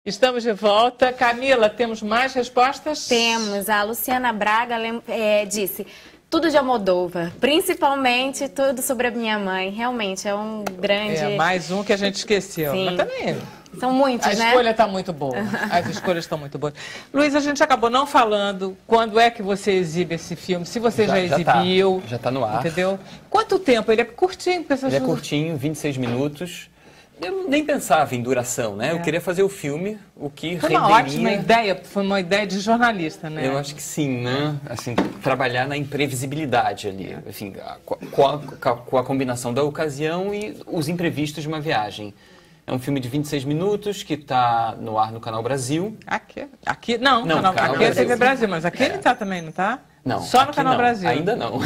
Estamos de volta. Camila, temos mais respostas? Temos. A Luciana Braga disse tudo de Almodóvar, principalmente tudo sobre a minha mãe. Realmente é um grande... É, mais um que a gente esqueceu. Sim. Mas também... São muitos, A né? escolha está muito boa. As escolhas estão muito boas. Luiz, a gente acabou não falando quando é que você exibe esse filme. Se você já exibiu... Já está no ar. Entendeu? Quanto tempo? Ele é curtinho. Ele é curtinho, 26 minutos. Eu nem pensava em duração, né? Eu queria fazer o filme, o que Foi renderia... uma ótima ideia, foi uma ideia de jornalista, né? Eu acho que sim, né? Assim, trabalhar na imprevisibilidade ali, assim, com a combinação da ocasião e os imprevistos de uma viagem. É um filme de 26 minutos que está no ar no Canal Brasil. Aqui não, aqui é TV Brasil, mas aqui ele está também, não está? Não, só no Canal Brasil. Ainda não.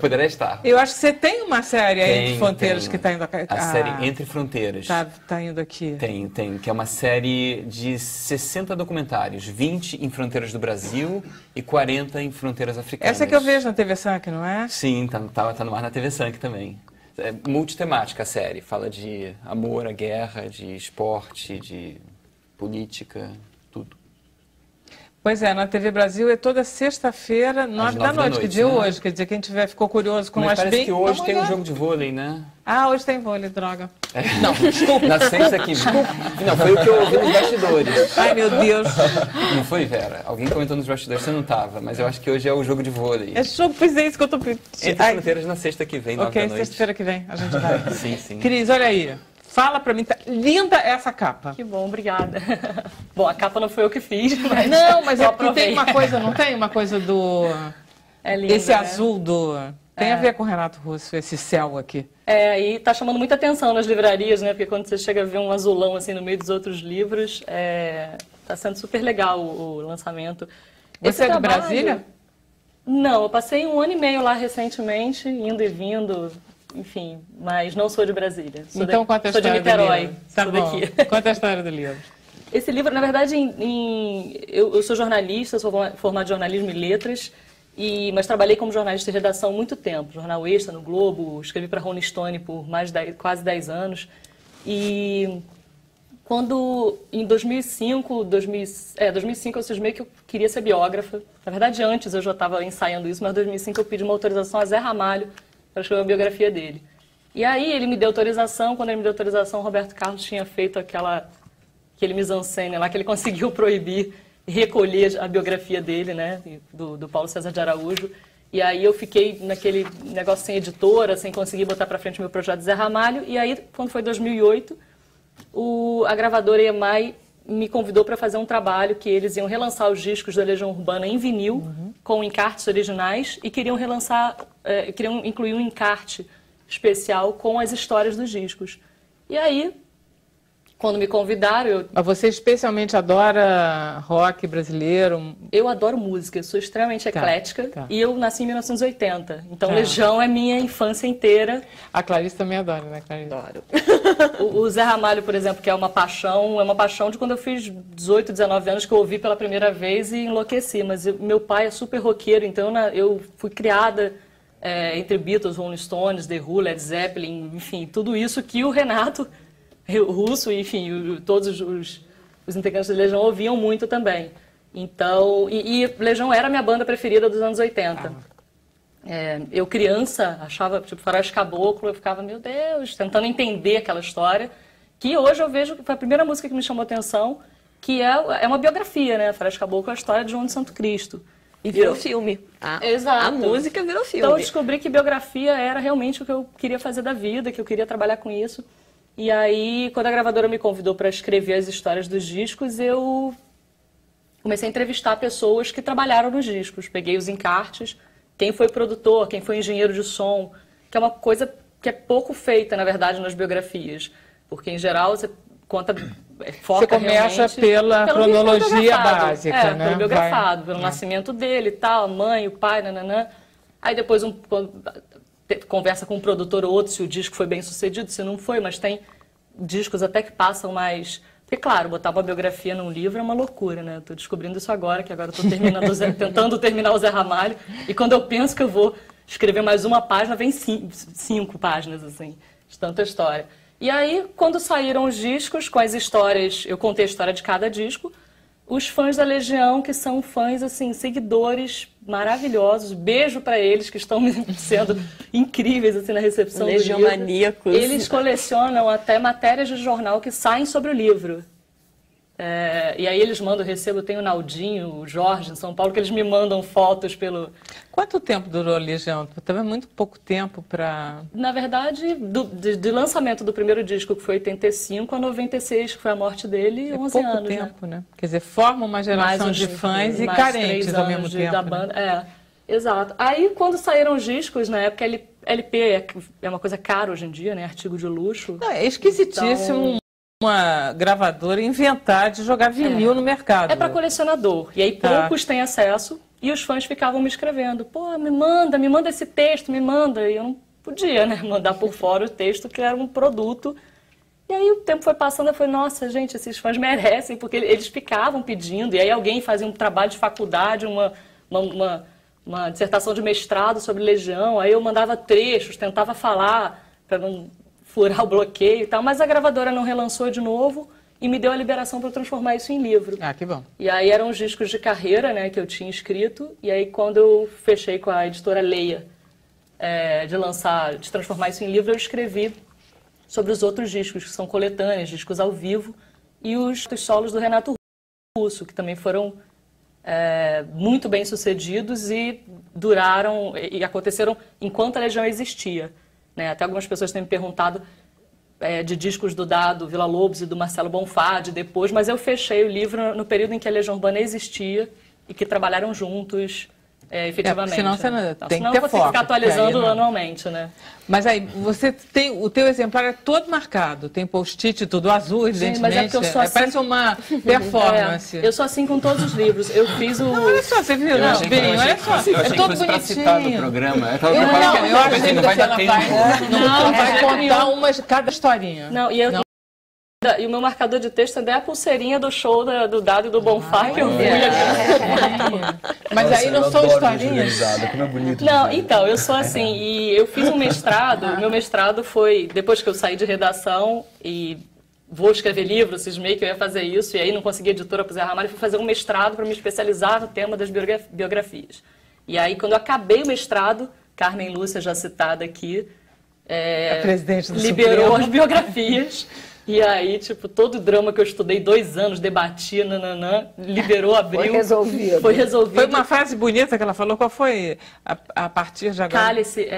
Poderá estar. Eu acho que você tem uma série aí Entre Fronteiras que está indo aqui. A série Entre Fronteiras. Tá indo aqui. Tem, que é uma série de 60 documentários, 20 em fronteiras do Brasil e 40 em fronteiras africanas. Essa que eu vejo na TV Sank, não é? Sim, tá no ar na TV Sank também. É multitemática a série, fala de amor, a guerra, de esporte, de política, tudo. Pois é, na TV Brasil é toda sexta-feira, 9 da noite. Que dia hoje? Quer dizer, quem ficou curioso com Mas as parece que hoje tem um jogo de vôlei, né? Ah, hoje tem vôlei, droga. Não, desculpa. Na sexta que... Não, foi o que eu ouvi nos bastidores. Ai, meu Deus. Não foi, Vera? Alguém comentou nos bastidores, você não estava, mas eu acho que hoje é o jogo de vôlei. É jogo, pois é isso que eu tô pedindo. Entre Fronteiras na sexta que vem, 9 da noite. Ok, sexta-feira que vem, a gente vai. Sim. Cris, olha aí. Fala pra mim, tá linda essa capa. Que bom, obrigada. Bom, a capa não foi eu que fiz, mas... Não, mas é porque tem uma coisa, não tem? Uma coisa do... É lindo, esse azul do... Tem a ver com o Renato Russo, esse céu aqui. É, e tá chamando muita atenção nas livrarias, né? Porque quando você chega a ver um azulão assim no meio dos outros livros, tá sendo super legal o lançamento. Você é de Brasília? Não, eu passei 1 ano e meio lá recentemente, indo e vindo... Enfim, mas não sou de Brasília. Então conta a história do livro. Sou de Niterói. Tá bom. Conta a história do livro. Esse livro, na verdade, eu sou jornalista, sou formada em jornalismo e letras, mas trabalhei como jornalista de redação há muito tempo. Jornal Extra, no Globo, escrevi para Rolling Stone por quase 10 anos. E quando, em 2005 eu cismei que eu queria ser biógrafa. Na verdade, antes eu já estava ensaiando isso, mas em 2005 eu pedi uma autorização a Zé Ramalho para escrever a biografia dele. E aí ele me deu autorização, quando ele me deu autorização, o Roberto Carlos tinha feito aquele mise-en-scène lá, que ele conseguiu proibir e recolher a biografia dele, né, do Paulo César de Araújo. E aí eu fiquei naquele negócio sem editora, sem conseguir botar para frente o meu projeto Zé Ramalho. E aí, quando foi 2008, a gravadora EMI me convidou para fazer um trabalho que eles iam relançar os discos da Legião Urbana em vinil, com encartes originais, e queriam incluir um encarte especial com as histórias dos discos. E aí, quando me convidaram... Mas você especialmente adora rock brasileiro? Eu adoro música, eu sou extremamente eclética, e eu nasci em 1980. Então, Legião é minha infância inteira. A Clarice também adora, né, Clarice? Adoro. O Zé Ramalho, por exemplo, que é uma paixão de quando eu fiz 18, 19 anos, que eu ouvi pela primeira vez e enlouqueci. Mas meu pai é super roqueiro, então eu fui criada entre Beatles, Rolling Stones, The Who, Led Zeppelin, enfim, tudo isso que o Renato Russo, enfim, todos os integrantes da Legião ouviam muito também. Então, e Legião era a minha banda preferida dos anos 80. Eu, criança, achava, tipo, Faroeste Caboclo, eu ficava, meu Deus, tentando entender aquela história, que hoje eu vejo que foi a primeira música que me chamou a atenção, que é uma biografia, né? Faroeste Caboclo é a história de João de Santo Cristo. E virou filme. Exato. A música virou filme. Então eu descobri que biografia era realmente o que eu queria fazer da vida, que eu queria trabalhar com isso. E aí, quando a gravadora me convidou para escrever as histórias dos discos, eu comecei a entrevistar pessoas que trabalharam nos discos. Peguei os encartes, quem foi produtor, quem foi engenheiro de som, que é uma coisa que é pouco feita, na verdade, nas biografias. Porque, em geral, você conta... Você começa pela cronologia básica, né? Pelo biografado, pelo nascimento dele e tal, a mãe, o pai, nananã. Aí depois conversa com um produtor ou outro se o disco foi bem sucedido, se não foi, mas tem discos até que passam mais... Porque, claro, botar uma biografia num livro é uma loucura, né? Estou descobrindo isso agora, que agora estou tentando terminar o Zé Ramalho, e quando eu penso que eu vou escrever mais uma página, vem 5 páginas, assim, de tanta história. E aí, quando saíram os discos, com as histórias, eu contei a história de cada disco, os fãs da Legião, que são fãs, assim, seguidores maravilhosos, beijo para eles, que estão sendo incríveis, assim, na recepção do livro. Legiomaníacos. Eles colecionam até matérias de jornal que saem sobre o livro. E aí eles mandam, eu recebo, tem o Naldinho, o Jorge, em São Paulo, que eles me mandam fotos pelo... Quanto tempo durou a Legião? Também muito pouco tempo para... Na verdade, de lançamento do primeiro disco, que foi 85, a 96, que foi a morte dele, 11 pouco anos, tempo, né? Quer dizer, forma uma geração de fãs e carentes ao mesmo tempo, da banda. Exato. Aí, quando saíram os discos, na época, LP é uma coisa cara hoje em dia, né? Artigo de luxo. Não, é esquisitíssimo uma gravadora inventar de jogar vinil no mercado. É para colecionador. E aí poucos têm acesso e os fãs ficavam me escrevendo. Pô, me manda esse texto, me manda. E eu não podia, né? Mandar por fora o texto, que era um produto. E aí o tempo foi passando, eu falei, nossa, gente, esses fãs merecem, porque eles ficavam pedindo. E aí alguém fazia um trabalho de faculdade, uma dissertação de mestrado sobre Legião. Aí eu mandava trechos, tentava falar para não furar o bloqueio e tal, mas a gravadora não relançou de novo e me deu a liberação para transformar isso em livro. Ah, que bom. E aí eram os discos de carreira, né, que eu tinha escrito, e aí quando eu fechei com a editora Leia de transformar isso em livro, eu escrevi sobre os outros discos, que são coletâneas, discos ao vivo, e os solos do Renato Russo, que também foram muito bem sucedidos e duraram, e aconteceram enquanto a Legião existia. Né? Até algumas pessoas têm me perguntado de discos do Dado Villa-Lobos e do Marcelo Bonfá depois, mas eu fechei o livro no período em que a Legião Urbana existia e que trabalharam juntos efetivamente. Senão você né? tem que senão ter eu vou foco. ficar atualizando anualmente, né? Mas aí, você tem, o teu exemplar é todo marcado, tem post-it, tudo azul, evidentemente. Mas é porque eu sou assim... Parece uma performance. Eu sou assim com todos os livros. Eu fiz o... Não, olha só, você viu? Não, bem, olha só, é todo bonitinho. Programa. Eu achei que você não vai contar cada historinha. Não, e o meu marcador de texto é a pulseirinha do show do Dado e do Bonfá que eu vi aqui. Mas aí não são historinhas? Como é bonito. Não, então, eu sou assim, e eu fiz um mestrado, meu mestrado foi, depois que eu saí de redação e vou escrever livro, cismei que eu ia fazer isso, e aí não consegui editora para Zé Ramalho, fui fazer um mestrado para me especializar no tema das biografias. E aí, quando eu acabei o mestrado, Carmen Lúcia, já citada aqui, liberou Supremo. as biografias. E aí, tipo, todo o drama que eu estudei 2 anos, debatia, liberou, abriu. Foi resolvido. Foi resolvido. Foi uma frase bonita que ela falou. Qual foi a partir de agora? Cálice,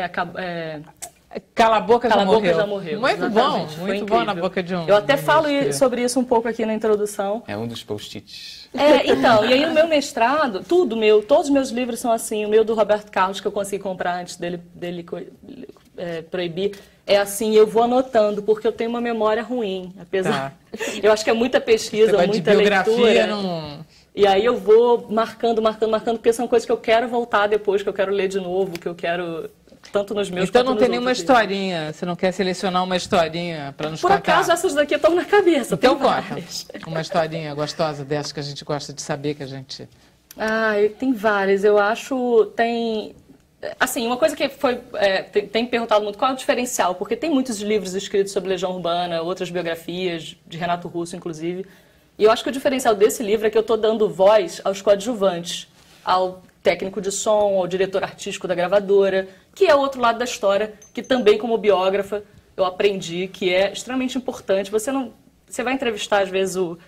Cala a boca, Cala já a boca morreu. já morreu. Muito Exatamente. bom, muito bom na boca de um. Eu até falo sobre isso um pouco aqui na introdução. É um dos post-its. Então, e aí o meu mestrado, todos os meus livros são assim. O meu do Roberto Carlos, que eu consegui comprar antes dele proibir, é assim, eu vou anotando, porque eu tenho uma memória ruim, apesar... Eu acho que é muita pesquisa, muita leitura. E aí eu vou marcando, porque são coisas que eu quero voltar depois, que eu quero ler de novo, que eu quero... Tanto nos meus então não tem nenhuma historinha, você não quer selecionar uma historinha para nos contar? Por acaso essas daqui estão na cabeça. Então conta uma historinha gostosa dessas que a gente gosta de saber, que a gente... Tem várias, eu acho, assim, uma coisa que tem perguntado muito, qual é o diferencial? Porque tem muitos livros escritos sobre Legião Urbana, outras biografias, de Renato Russo, inclusive, e eu acho que o diferencial desse livro é que eu estou dando voz aos coadjuvantes, ao técnico de som, ao diretor artístico da gravadora, que é o outro lado da história, que também como biógrafa eu aprendi que é extremamente importante. Você vai entrevistar às vezes o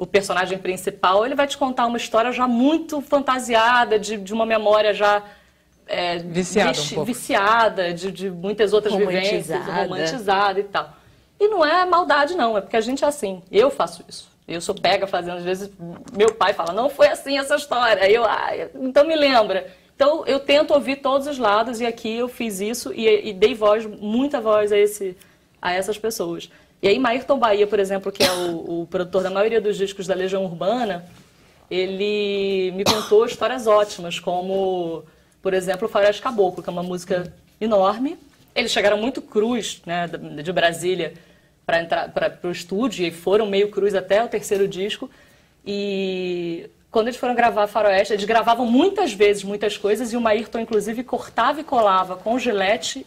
personagem principal, ele vai te contar uma história já muito fantasiada, de uma memória já viciada, de muitas outras vivências, romantizada e tal. E não é maldade não, é porque a gente é assim. Eu faço isso. Eu sou pega fazendo, às vezes, meu pai fala, não foi assim essa história. Aí então me lembra. Então eu tento ouvir todos os lados e aqui eu fiz isso e dei muita voz a essas pessoas. E aí Maírton Bahia, por exemplo, que é o produtor da maioria dos discos da Legião Urbana, ele me contou histórias ótimas, como, por exemplo, o Faroeste Caboclo, que é uma música enorme. Eles chegaram muito crus, né, de Brasília, para o estúdio, e foram meio cruz até o terceiro disco. E quando eles foram gravar Faroeste, eles gravavam muitas vezes, muitas coisas, e o Ayrton, inclusive, cortava e colava com gilete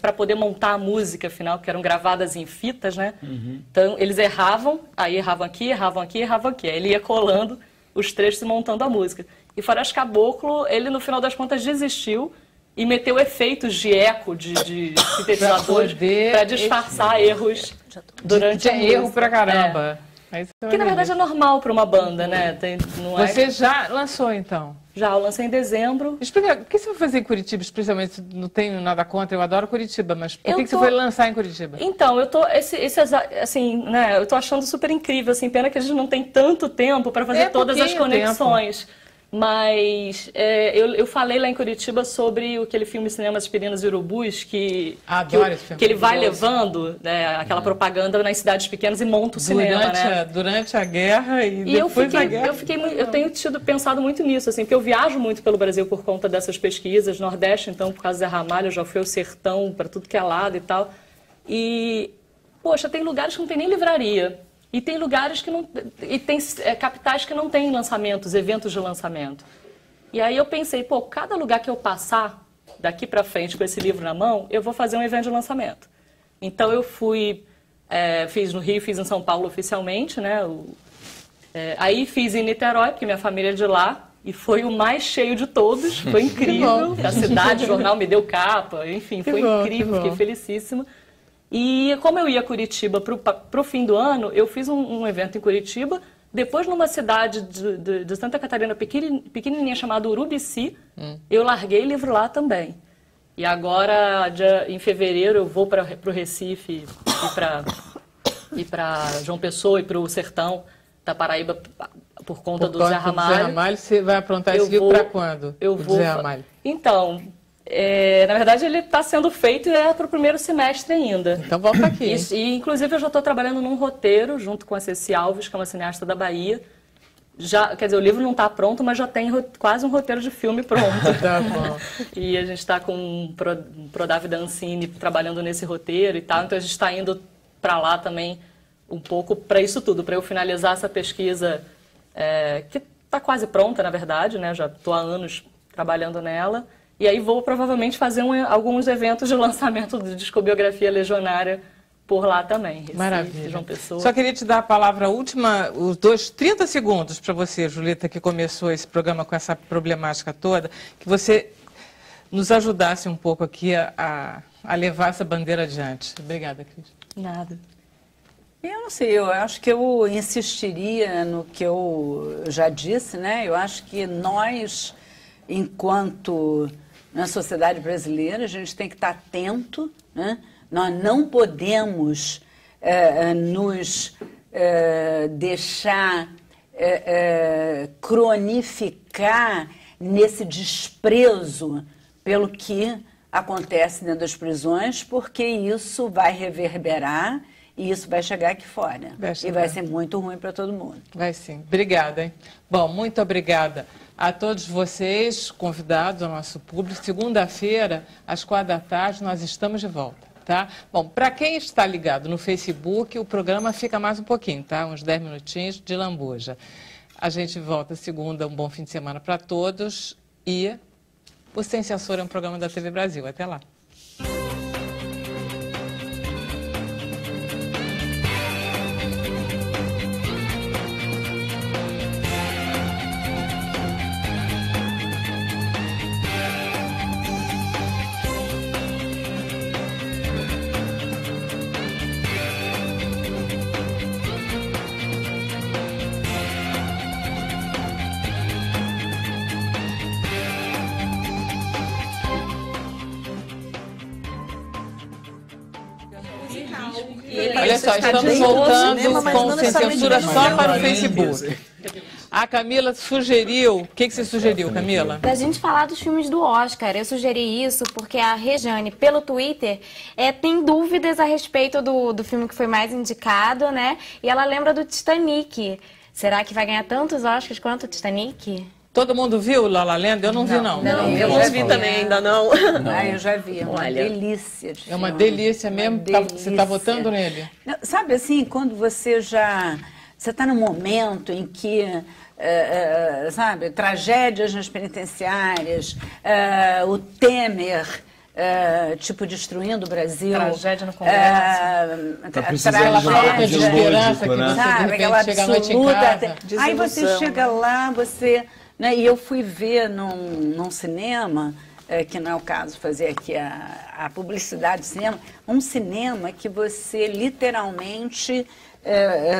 para poder montar a música final, que eram gravadas em fitas, né? Então, eles erravam, aí erravam aqui, erravam aqui, erravam aqui. Aí ele ia colando os trechos e montando a música. E Faroeste Caboclo, ele, no final das contas, desistiu e meteu efeitos de eco, de sintetizadores, para disfarçar erros durante a música. Erro pra caramba. Que na verdade é normal para uma banda, né? Não Você já lançou, então? Já, eu lancei em dezembro. Explica, o que você vai fazer em Curitiba, especialmente? Não tenho nada contra, eu adoro Curitiba, mas por que você foi lançar em Curitiba? Então, eu tô, assim, né, eu tô achando super incrível, assim, pena que a gente não tem tanto tempo para fazer todas as conexões. Mas eu falei lá em Curitiba sobre aquele filme Cinema Aspirinas e Urubus, que ele vai levando, né, aquela propaganda nas cidades pequenas e monta o cinema, né? Durante a guerra e depois da guerra. Eu tenho pensado muito nisso, assim, porque eu viajo muito pelo Brasil por conta dessas pesquisas. Nordeste, então, por causa da Ramalho, eu já fui ao sertão, para tudo que é lado e tal. E, poxa, tem lugares que não tem nem livraria. E tem lugares que não... E tem capitais que não têm lançamentos, eventos de lançamento. E aí eu pensei, pô, cada lugar que eu passar daqui para frente com esse livro na mão, eu vou fazer um evento de lançamento. Então eu fui... fiz no Rio, fiz em São Paulo oficialmente, né? Aí fiz em Niterói, porque minha família é de lá. E foi o mais cheio de todos. Foi incrível. A cidade, o jornal me deu capa. Enfim, foi incrível. Fiquei felicíssima. E como eu ia a Curitiba para o fim do ano, eu fiz um evento em Curitiba, depois numa cidade de Santa Catarina pequenininha chamada Urubici, eu larguei livro lá também. E agora, em fevereiro, eu vou para o Recife e para João Pessoa e para o Sertão da Paraíba por conta do Zé Ramalho. Zé Ramalho, você vai aprontar esse livro para quando? Eu vou. Zé Ramalho. Então... na verdade, ele está sendo feito e para o primeiro semestre ainda. Então, volta aqui. E inclusive, eu já estou trabalhando num roteiro, junto com a Ceci Alves, que é uma cineasta da Bahia. Quer dizer, o livro não está pronto, mas já tem quase um roteiro de filme pronto. Tá bom. E a gente está com um Prodave Dancini trabalhando nesse roteiro e tal. Então, a gente está indo para lá também um pouco para isso tudo, para eu finalizar essa pesquisa, que está quase pronta, na verdade, né? Já estou há anos trabalhando nela. E aí vou provavelmente fazer alguns eventos de lançamento de Discobiografia Legionária por lá também. Recife, maravilha. João Pessoa. Só queria te dar a palavra última, os 30 segundos para você, Julieta, que começou esse programa com essa problemática toda, que você nos ajudasse um pouco aqui a levar essa bandeira adiante. Obrigada, Cris. Nada. Eu não sei, eu acho que eu insistiria no que eu já disse, né? Eu acho que nós, enquanto na sociedade brasileira, a gente tem que estar atento, né? Nós não podemos nos deixar cronificar nesse desprezo pelo que acontece dentro das prisões, porque isso vai reverberar e isso vai chegar aqui fora. E vai ser muito ruim para todo mundo. Vai sim. Obrigada, hein? Bom, muito obrigada a todos vocês, convidados, ao nosso público. Segunda-feira, às 16h, nós estamos de volta, tá? Bom, para quem está ligado no Facebook, o programa fica mais um pouquinho, tá? Uns 10 minutinhos de lambuja. A gente volta segunda, um bom fim de semana para todos e o Sem Censura é um programa da TV Brasil. Até lá. Olha só, estamos voltando com o Sem Censura só para o Facebook. A Camila sugeriu... O que você sugeriu, Camila? Da gente falar dos filmes do Oscar. Eu sugeri isso porque a Rejane, pelo Twitter, tem dúvidas a respeito do filme que foi mais indicado, né? E ela lembra do Titanic. Será que vai ganhar tantos Oscars quanto o Titanic? Todo mundo viu La La Land? Eu não vi, não. Eu não vi também, ainda não. Eu já vi. É uma delícia de filme. É uma delícia mesmo. Você está votando nele? Sabe assim, quando você já Você está num momento em que, sabe, tragédias nas penitenciárias, o Temer, tipo, destruindo o Brasil. Tragédia no Congresso. Tá precisando de falta de esperança que né? você, de Sabe, repente, aquela chega à noite em absoluta... casa. Aí você chega lá, você... Né, e eu fui ver num cinema, que não é o caso fazer aqui a publicidade do cinema, um cinema que você literalmente...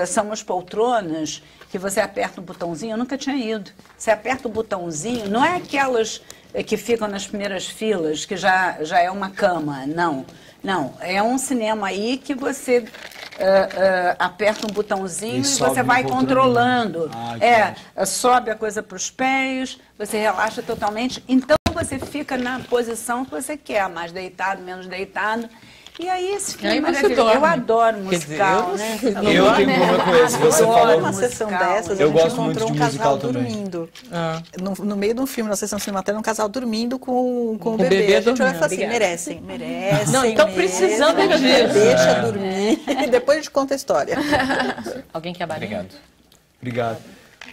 são umas poltronas que você aperta um botãozinho. Eu nunca tinha ido. Você aperta o botãozinho, não é aquelas que ficam nas primeiras filas, que já é uma cama, não. Não, é um cinema aí que você aperta um botãozinho e você vai controlando. Sobe a coisa para os pés, você relaxa totalmente. Então você fica na posição que você quer, mais deitado, menos deitado. E aí esse filme é maravilhoso. Eu adoro musical, né? Eu tenho problema com esse. Você falou Uma sessão dessas, eu a gente gosto muito encontrou de um casal musical também. dormindo. No meio de um filme, na sessão cinematória, um casal dormindo com o bebê bebê. A gente dormindo. olhou e falou assim, merecem. Não, então mesmo. precisamos disso. Deixa dormir. E depois a gente conta a história. Alguém quer bater? Obrigado.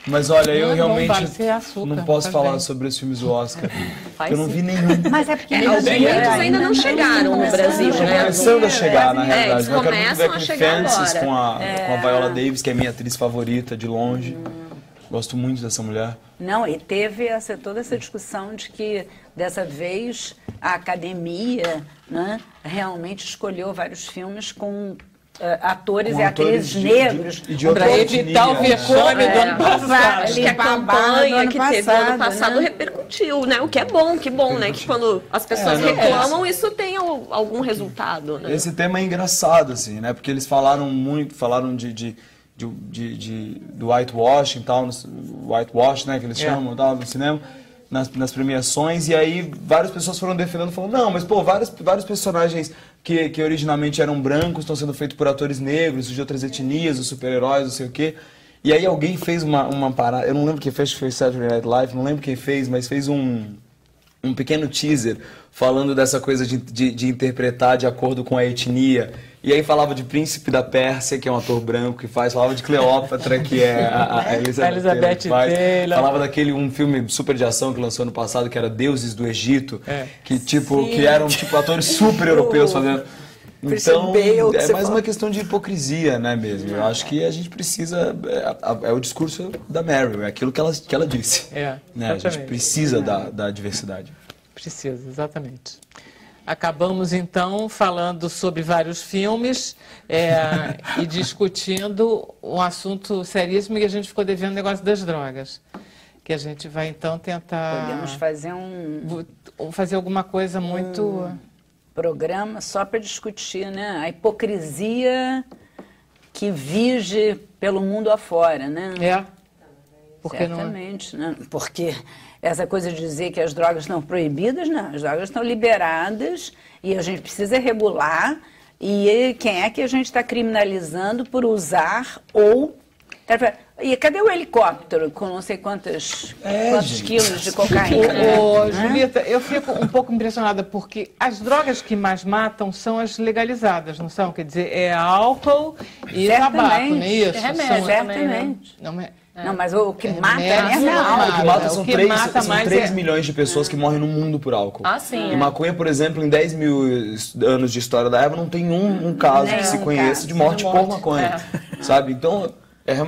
Mas olha, eu Não é bom, realmente vale ser açúcar, não posso faz falar bem. sobre os filmes do Oscar. Faz Eu não sim. vi nenhum. Mas é porque Muitos ainda não chegaram no Brasil, Estão né? começando a chegar, na realidade. eles Eu quero muito ver começam a aquele chegar Fences agora. com a Viola Davis, que é a minha atriz favorita, de longe. Gosto muito dessa mulher. Não, e teve toda essa discussão de que, dessa vez, a academia, né, realmente escolheu vários filmes com atores Com e atores atrizes negros. e de outra Para etnia, evitar o né? vexame do ano passado. Acho que a campanha que teve ano passado repercutiu, né? O que é bom, que bom, né? Que quando as pessoas reclamam, isso tem algum resultado, né? Esse tema é engraçado, assim, né? Porque eles falaram do whitewashing e tal, whitewash, né? Que eles chamam tal, no cinema, nas premiações, e aí várias pessoas foram defendendo, falando, não, mas pô, vários personagens que originalmente eram brancos estão sendo feitos por atores negros, de outras etnias, os super-heróis, não sei o quê. E aí alguém fez uma parada, eu não lembro quem fez, foi Saturday Night Live, não lembro quem fez, mas fez um pequeno teaser falando dessa coisa de interpretar de acordo com a etnia. E aí falava de Príncipe da Pérsia, que é um ator branco que faz, falava de Cleópatra, que é a Elizabeth Taylor. Falava daquele um filme super de ação que lançou ano passado, que era Deuses do Egito, que eram tipo atores super europeus fazendo. Então, é mais uma questão de hipocrisia, né, mesmo? Eu acho que a gente precisa... É o discurso da Meryl, é aquilo que ela disse. Né? A gente precisa da diversidade. Precisa, exatamente. Acabamos, então, falando sobre vários filmes e discutindo um assunto seríssimo que a gente ficou devendo, o negócio das drogas. Que a gente vai, então, tentar... Podemos fazer fazer alguma coisa muito... programa só para discutir, né? A hipocrisia que vige pelo mundo afora, né? Porque certamente, né? Porque essa coisa de dizer que as drogas estão proibidas, não. As drogas estão liberadas e a gente precisa regular. E quem é que a gente está criminalizando por usar ou... E cadê o helicóptero com não sei quantos quilos de cocaína? Julita, eu fico um pouco impressionada porque as drogas que mais matam são as legalizadas, não são? Quer dizer, é álcool e tabaco, não é isso? Remédio, certamente. Não, mas o que mata é O que mata são 3 milhões de pessoas que morrem no mundo por álcool. Sim. E maconha, por exemplo, em 10 mil anos de história da erva, não tem um caso que se conheça de morte por maconha. Sabe? Então...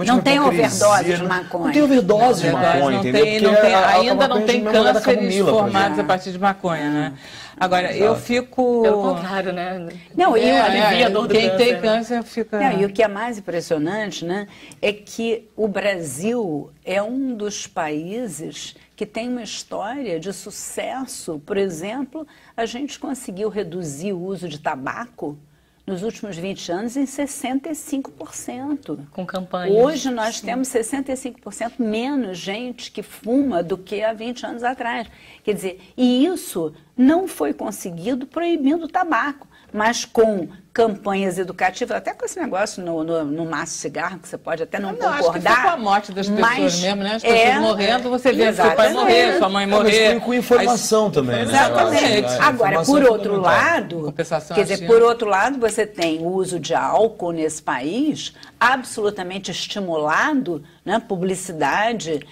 Não tem overdose de maconha. Não tem overdose de maconha, entendeu? Ainda não tem cânceres formados a partir de maconha, né? Agora, eu fico... Pelo contrário, né? Não, alivia a dor do quem câncer. tem câncer fica... Não, e o que é mais impressionante, né, é que o Brasil é um dos países que tem uma história de sucesso. Por exemplo, a gente conseguiu reduzir o uso de tabaco nos últimos 20 anos em 65%. Com campanha. Hoje nós temos 65% menos gente que fuma do que há 20 anos atrás. Quer dizer, e isso não foi conseguido proibindo o tabaco. mas com campanhas educativas, até com esse negócio no maço cigarro, que você pode até não concordar. Acho que foi com a morte das pessoas mesmo, né? As pessoas morrendo, você vê seu pai morrer, sua mãe morrer. Mas com informação também, né? Exatamente. Agora, por outro lado, quer dizer, por outro lado, você tem o uso de álcool nesse país absolutamente estimulado, né? Publicidade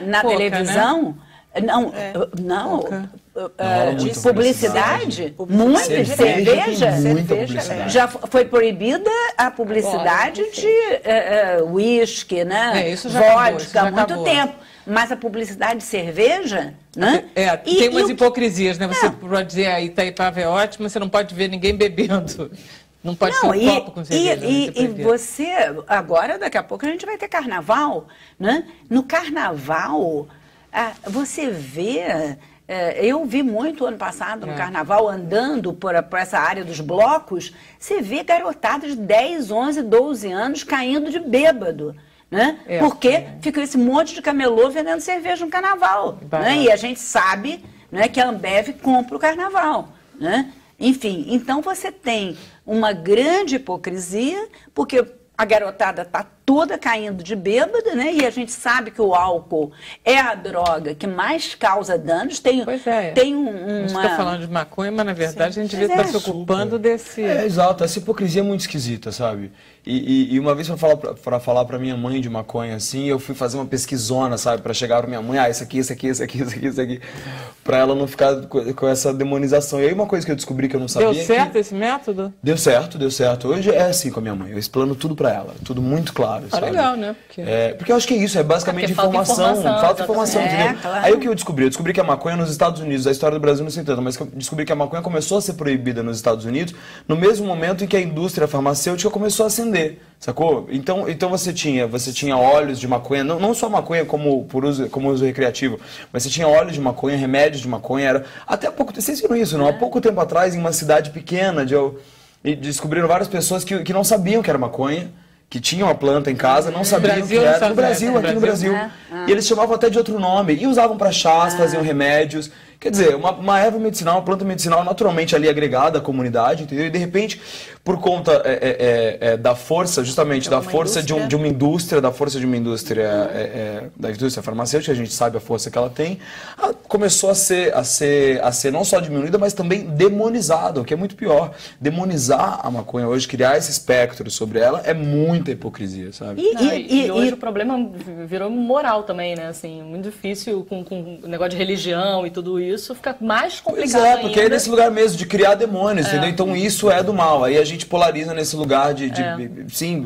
na televisão. Né? Publicidade, muita cerveja, já foi proibida a publicidade de uísque, né? Vodka há muito tempo. Mas a publicidade de cerveja, né? Tem umas hipocrisias, né? Você pode dizer a Itaipava é ótima, você não pode ver ninguém bebendo. Não pode ser um copo com cerveja. E você, agora, daqui a pouco, a gente vai ter carnaval, né? No carnaval, você vê... eu vi muito ano passado no carnaval, andando por essa área dos blocos, você vê garotadas de 10, 11, 12 anos caindo de bêbado. Né? Porque fica esse monte de camelô vendendo cerveja no carnaval. Né? E a gente sabe, né, que a Ambev compra o carnaval. Né? Enfim, então você tem uma grande hipocrisia, porque a garotada está toda caindo de bêbada, né? E a gente sabe que o álcool é a droga que mais causa danos. Tem A gente está falando de maconha, mas na verdade a gente devia estar se ocupando desse... Exato, essa hipocrisia é muito esquisita, sabe? E uma vez para falar para minha mãe de maconha, assim, eu fui fazer uma pesquisona, sabe? Para chegar para minha mãe, isso aqui, para ela não ficar com essa demonização. E aí uma coisa que eu descobri que eu não sabia... Deu certo esse método? Deu certo. Hoje é assim com a minha mãe, eu explano tudo para ela, tudo muito claro. Legal, né? Porque eu acho que é isso, é basicamente informação, falta informação, entendeu? Claro. Aí o que eu descobri que a maconha nos Estados Unidos, a história do Brasil não sei tanto, mas eu descobri que a maconha começou a ser proibida nos Estados Unidos no mesmo momento em que a indústria farmacêutica começou a ascender, sacou? Então você tinha óleos de maconha, não só maconha como uso recreativo, mas você tinha óleos de maconha, remédios de maconha, até há pouco tempo, vocês viram isso, não? Há pouco tempo atrás, em uma cidade pequena, descobriram várias pessoas que não sabiam que era maconha, que tinham a planta em casa, não sabiam o que era. No Brasil, aqui no Brasil. E eles chamavam até de outro nome. E usavam para chás, faziam remédios. Quer dizer, uma erva medicinal, uma planta medicinal naturalmente ali agregada à comunidade, entendeu? E de repente, por conta da força, justamente, da força de uma indústria, da indústria farmacêutica, a gente sabe a força que ela tem, começou a ser não só diminuída, mas também demonizada, o que é muito pior. Demonizar a maconha hoje, criar esse espectro sobre ela, é muita hipocrisia, sabe? E hoje o problema virou moral também, né? Assim, muito difícil com o negócio de religião e tudo isso, fica mais complicado ainda. Porque é nesse lugar mesmo de criar demônios, entendeu? Então isso é do mal. Aí a gente polariza nesse lugar sim,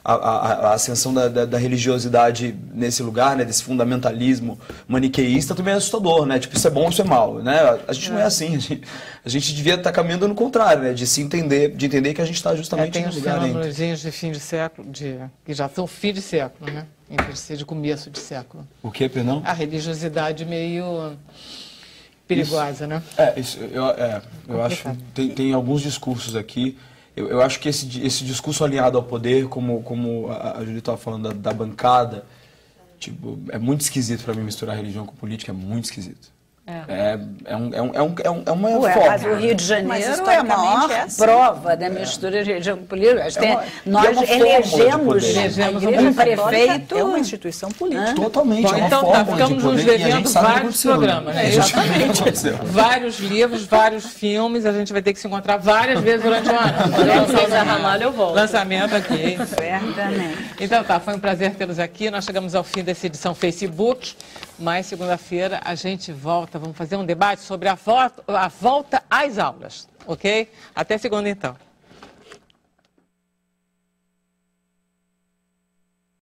a ascensão da religiosidade nesse lugar, né? Desse fundamentalismo maniqueísta também é assustador, né? Tipo, isso é bom, isso é mal, né? A gente não é assim. A gente devia estar caminhando no contrário, né? De entender que a gente está justamente no lugar dentro. Tem os fenômenos de fim de século, que já são fim de século, né? Em vez de ser de começo de século. O que, perdão? A religiosidade meio perigosa, né? Eu acho que tem alguns discursos aqui. Eu acho que esse discurso alinhado ao poder, como a Júlia estava falando da bancada, tipo, é muito esquisito para mim misturar religião com política, é muito esquisito. É uma forma. Mas o Rio de Janeiro é a maior prova da mistura de religião com política. Nós elegemos um prefeito. É uma instituição política. Totalmente. Bom, então ficamos nos devendo vários programas, né? Exatamente. Vários livros, vários filmes, a gente vai ter que se encontrar várias vezes durante o ano. Eu volto. Lançamento aqui. Certamente. Então foi um prazer tê-los aqui. Nós chegamos ao fim dessa edição Facebook, mas segunda-feira a gente volta. Vamos fazer um debate sobre a volta às aulas, ok? Até segunda, então.